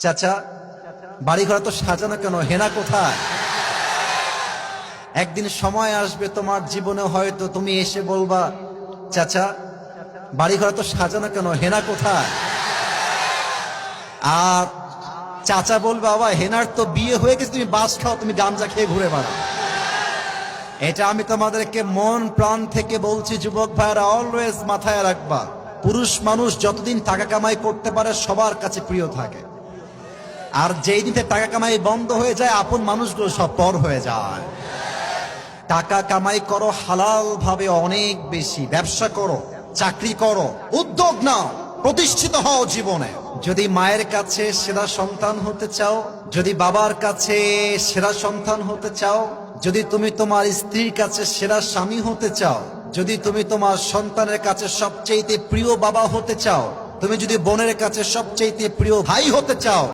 চাচা, বাড়ি ঘর তো সাজানো কেন, হেনা কোথায়? একদিন সময় আসবে তোমার জীবনে, হয়তো তুমি এসে বলবা, চাচা বাড়ি ঘর তো সাজানো কেন, হেনা কোথায়? আর চাচা বলবে, বাবা হেনার তো বিয়ে হয়ে গেছে, তুমি বাস খাও, তুমি গামজা খেয়ে ঘুরে বেড়াও। এটা আমি তোমাদেরকে মন প্রাণ থেকে বলছি, যুবক ভাইরা অলওয়েজ মাথায় রাখবা, পুরুষ মানুষ যতদিন টাকা কামাই করতে পারে সবার কাছে প্রিয় থাকে, আর যেই দিনে টাকা কামাই বন্ধ হয়ে যায় আপন মানুষগুলো সব পর হয়ে যায়। টাকা কামাই করো হালাল ভাবে, অনেক বেশি ব্যবসা করো, চাকরি করো, উদ্যোগ নাও, প্রতিষ্ঠিত হও জীবনে। যদি মায়ের কাছে সেরা সন্তান হতে চাও, যদি বাবার কাছে সেরা সন্তান হতে চাও, যদি তুমি তোমার স্ত্রীর কাছে সেরা স্বামী হতে চাও, যদি তুমি তোমার সন্তানের কাছে সবচেয়ে প্রিয় বাবা হতে চাও, তুমি যদি বোনের কাছে সবচেয়ে প্রিয় ভাই হতে চাও,